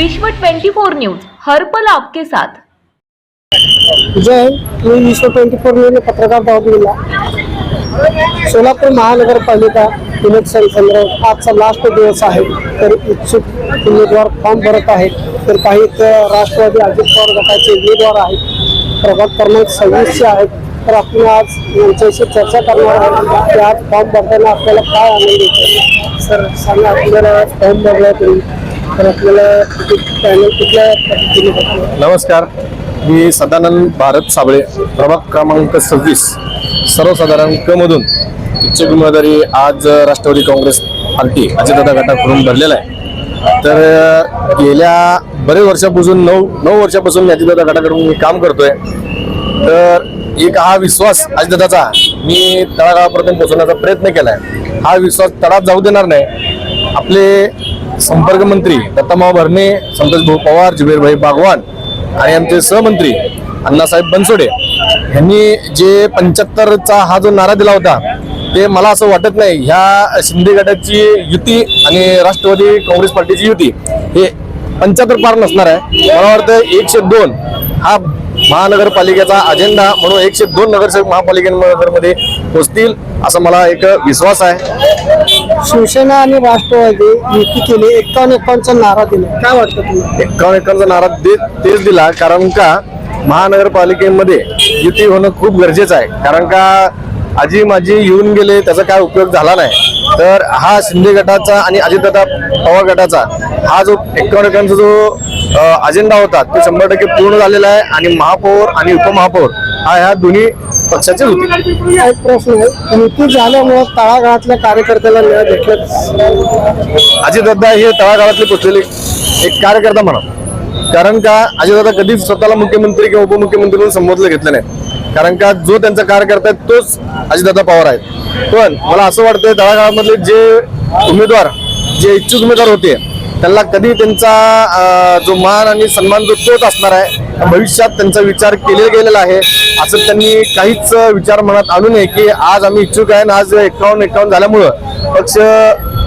विश्व 24 न्यूज हर पल आपके साथ। जय मी विश्व 24 न्यूज पत्रकार दाऊद मिला। सोलापूर महानगरपालिका इलेक्शन संदर्भात आजचा लास्ट दिवस आहे, तर इच्छुक उमेदवार फॉर्म भरत आहेत। तर काही राष्ट्रवादी अजित पवार गटाचे उमेदवार आहेत, प्रभाग क्रमांक 26 चे आहेत। तर आपण आज यांच्याशी चर्चा करणार आहोत की आज फॉर्म भरताना आपल्याला काय आनंद येतो। सर सांगा, आपल्याला फॉर्म भरला तरी तर आपल्याला पॅनल कुठल्या पद्धतीने भरतो? नमस्कार, मी सदानंद भारत साबळे, प्रभाग क्रमांक 26 सर्वसाधारण क मधून इच्छुक उमेदवारी आज राष्ट्रवादी काँग्रेस पार्टी अजितदादा गटाकडून भरलेला आहे। तर गेल्या बरेच वर्षापासून 9 वर्षापासून अजितदादा गटाकडून मी काम करतोय। तर एक हा विश्वास अजितदादाचा मी तळागाळापर्यंत पोहोचवण्याचा प्रयत्न केलाय। हा विश्वास तळात जाऊ देणार नाही। आपले संपर्क मंत्री दत्तामाव भरणे, संतोष भाऊ पवार, जुबेरभाई बागवान आणि आमचे सहमंत्री अण्णासाहेब बनसोडे यांनी जे 75चा हा जो नारा दिला होता, ते मला असं वाटत नाही ह्या शिंदे गटाची युती आणि राष्ट्रवादी काँग्रेस पार्टीची युती हे 75 पार नसणार आहे। मला वाटतं 102 हा महानगरपालिकेचा अजेंडा म्हणून 102 नगरसेवक महापालिकेमध्ये पोहोचतील असा मला एक विश्वास आहे। शिवसेना आणि राष्ट्रवादी युती केली, 51-51चा नारा दिला, काय वाटतं तुम्हाला? 51-51चा नारा तेच दिला कारण का महानगरपालिकेमध्ये युती होणं खूप गरजेचं आहे। कारण का आजी माझी येऊन गेले त्याचा काय उपयोग झाला नाही। तर हा शिंदे गटाचा आणि अजितदादा पवार गटाचा हा जो 51-51चा जो अजेंडा होता तो 100% पूर्ण झालेला आहे आणि महापौर आणि उपमहापौर हा ह्या दोन्ही पक्षाचे होते। एक प्रश्न आहे, युती झाल्यामुळे तळागाळातल्या कार्यकर्त्याला न्याय भेटला? अजितदादा हे तळागाळातले पोचलेले एक कार्यकर्ता म्हणा, कारण का अजितदादा कधीच स्वतःला मुख्यमंत्री किंवा उपमुख्यमंत्री म्हणून संबोधलं घेतलं नाही। कारण का जो त्यांचा कार्यकर्ता आहे तोच अजितदादा पवार आहेत। पण मला असं वाटतंय तळागाळामधले जे उमेदवार, जे इच्छुक उमेदवार होते त्यांना कधी त्यांचा जो मान आणि सन्मान जो तोच असणार आहे। भविष्यात त्यांचा विचार केलेला गेलेला आहे, असं त्यांनी काहीच विचार मनात आणू नये की आज आम्ही इच्छुक आहे आणि आज 51-51 झाल्यामुळं पक्ष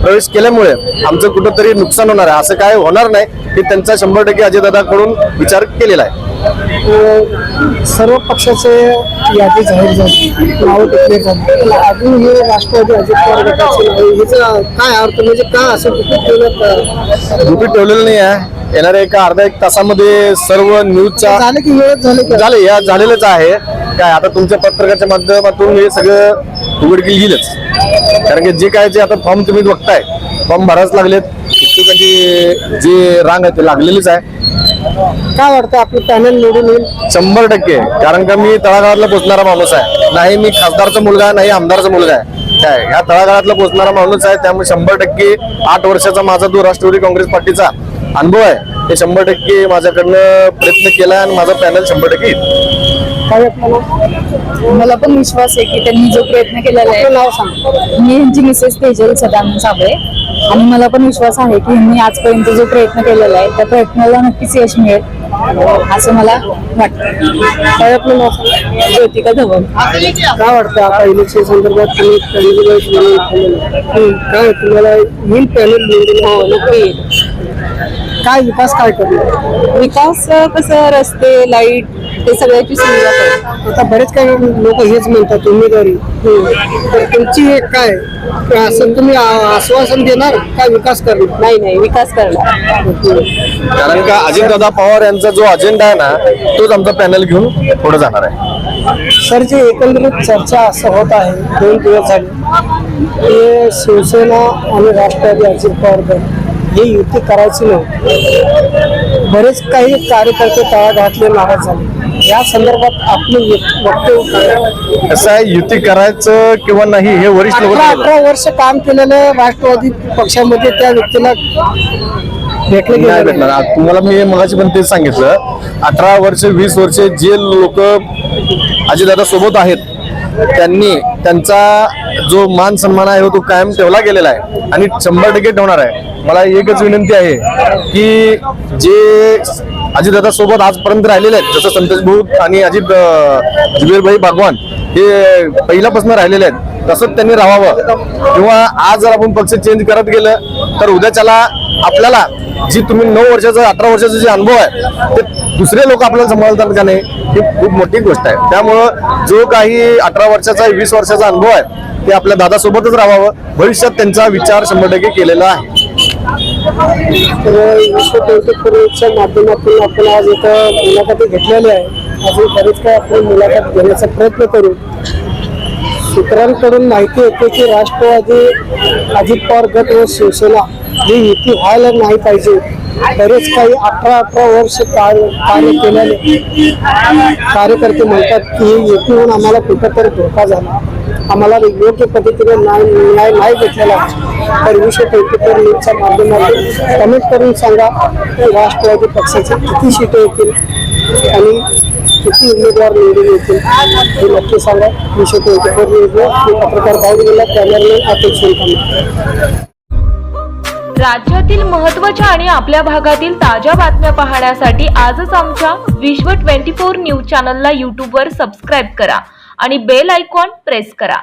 प्रवेश केल्यामुळे आमचं कुठंतरी नुकसान होणार आहे, असं काय होणार नाही। हे त्यांचा 100% अजितदादाकडून विचार केलेला आहे। सर्व पक्षाचे यादी जाहीर झाली, नावं डिक्लेअर झाली, पण अजून हे राष्ट्रवादी अजित पवार गटाचे नाही, याचा काय अर्थ? म्हणजे का असं गुपित ठेवलेलं नाही आहे। येणाऱ्या अर्धा एक तासामध्ये सर्व न्यूजच्या झालं की वेळ झालेलंच आहे। काय आता तुमच्या पत्रकाच्या माध्यमातून हे सगळं उघडकीला येईलच, कारण की जे काय जे आता फॉर्म तुम्ही बघताय, फॉर्म भरायच लागलेत, इच्छुकांची जी रांग आहे ते लागलेलीच आहे। काय वाटतं आपलं पॅनल निवडून येईल? 100%, कारण का मी तळागाळातला पोचणारा माणूस आहे, नाही मी खासदारचा मुलगा आहे, नाही आमदारचा मुलगा आहे। काय ह्या तळागाळातला पोचणारा माणूस आहे, त्यामुळे 100% 8 वर्षाचा माझा जो राष्ट्रवादी काँग्रेस पार्टीचा अनुभव आहे ते 100% माझ्याकडनं प्रयत्न केला आणि माझा पॅनल 100% येईल। मला पण विश्वास आहे की त्यांनी जो प्रयत्न केलेला आहे। नाव सांग। मी यांची मिसेस तेजल सदानंद साबळे आणि मला पण विश्वास आहे की यांनी आजपर्यंत जो प्रयत्न केलेला आहे त्या प्रयत्नाला नक्कीच यश मिळेल असं मला वाटतं। काय आपलं नाव सांग? ज्योतिका धवन। काय वाटतं आता इलेक्शन संदर्भात तुम्ही काय तुम्हाला येईल पॅनल निवडून? हो, नक्की येईल। काय विकास काय करणार? विकास कसं रस्ते, लाईट ते सगळ्याची सुविधा करेल। आता बरेच काही लोक हेच म्हणतात उमेदवारी, तर तुमची हे काय असं तुम्ही आश्वासन देणार काय विकास करणार? नाही विकास करणार। कारण का अजितदादा पवार यांचा जो अजेंडा आहे ना तोच आमचा पॅनल घेऊन पुढे जाणार आहे। सर, जे एकंदरीत चर्चा असं होत आहे 2 दिवस झाले, हे शिवसेना आणि राष्ट्रवादी अजित पवार गट ही युती करायची नव्हती, बरेच काही कार्यकर्ते तळागाळातले नाराज झाले, या संदर्भात आपलं वक्तव्य? कसं आहे, युती करायचं किंवा नाही हे वरिष्ठ लोक 18 वर्ष काम केलेलं राष्ट्रवादी पक्षामध्ये त्या व्यक्तीला भेटले नाही भेटणार। तुम्हाला मी मगाशी पण तेच सांगितलं, 18 वर्ष 20 वर्ष जे लोक अजितदादा सोबत आहेत त्यांनी त्यांचा जो मान सन्मान आहे तो कायम ठेवला गेलेला आहे आणि 100% ठेवणार आहे। मला एकच विनंती आहे की जे अजितदादा सोबत आजपर्यंत राहिलेले आहेत, जसं संतोष भाऊ आणि जुबेरभाई बागवान हे पहिल्यापासून राहिलेले आहेत, तसंच त्यांनी राहावं। किंवा आज जर आपण पक्ष चेंज करत गेलं तर उद्याच्याला आपल्याला जी तुम्ही 9 वर्षाचा 18 वर्षाचा जे अनुभव आहे ते दुसरे लोक आपल्याला सांभाळतात का नाही, ही खूप मोठी गोष्ट आहे. त्यामुळं जो काही 18 वर्षाचा 20 वर्षाचा अनुभव आहे ते आपल्या दादासोबतच राहावं. भविष्यात त्यांचा विचार 100% केलेला आहे. तर विश्व माध्यमातून आपण आज इथं मुलाखती घेतलेली आहे. अजून बरेच काय आपण मुलाखत घेण्याचा प्रयत्न करू. सूत्रांकडून माहिती येते की राष्ट्रवादी, अजित पवार गट व शिवसेना ही युती व्हायला नाही पाहिजे. बरेच काही 18 वर्ष कार्य केलेले कार्यकर्ते म्हणतात की ही युती होऊन आम्हाला कुठंतरी धोका झाला, आम्हाला योग्य पद्धतीने न्याय नाही भेटलेला. तर विश्व 24 न्यूजच्या माध्यमातून कमेंट करून सांगा की राष्ट्रवादी पक्षाचे किती सीटं येतील आणि किती उमेदवार निवडून येतील हे नक्की सांगा. विश्व 24 न्यूजला पत्रकार भाऊ गेला, कॅमेरामॅन अतुल सुलतान. राज्यातील महत्त्वाच्या आणि आपल्या भागातील ताज्या बातम्या पाहण्यासाठी आजच आमच्या विश्व 24 न्यूज चॅनलला यूट्यूबवर सबस्क्राईब करा आणि बेल आयकॉन प्रेस करा.